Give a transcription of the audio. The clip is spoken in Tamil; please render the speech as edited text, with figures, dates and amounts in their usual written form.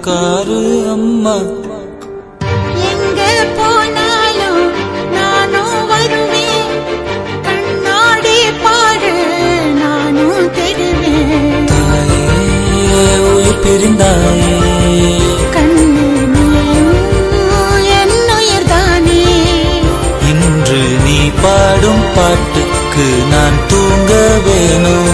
காரு அம்மா. எங்க போனாலும் நானும் வருவேன், கண்ணாடி பாரு நானும் தெரிவேன். தாயே உயிர் பிரிந்தாயே, கண்ணு நீயும் என் உயிர்தானே. இன்று நீ பாடும் பாட்டுக்கு நான் தூங்க வேணும்.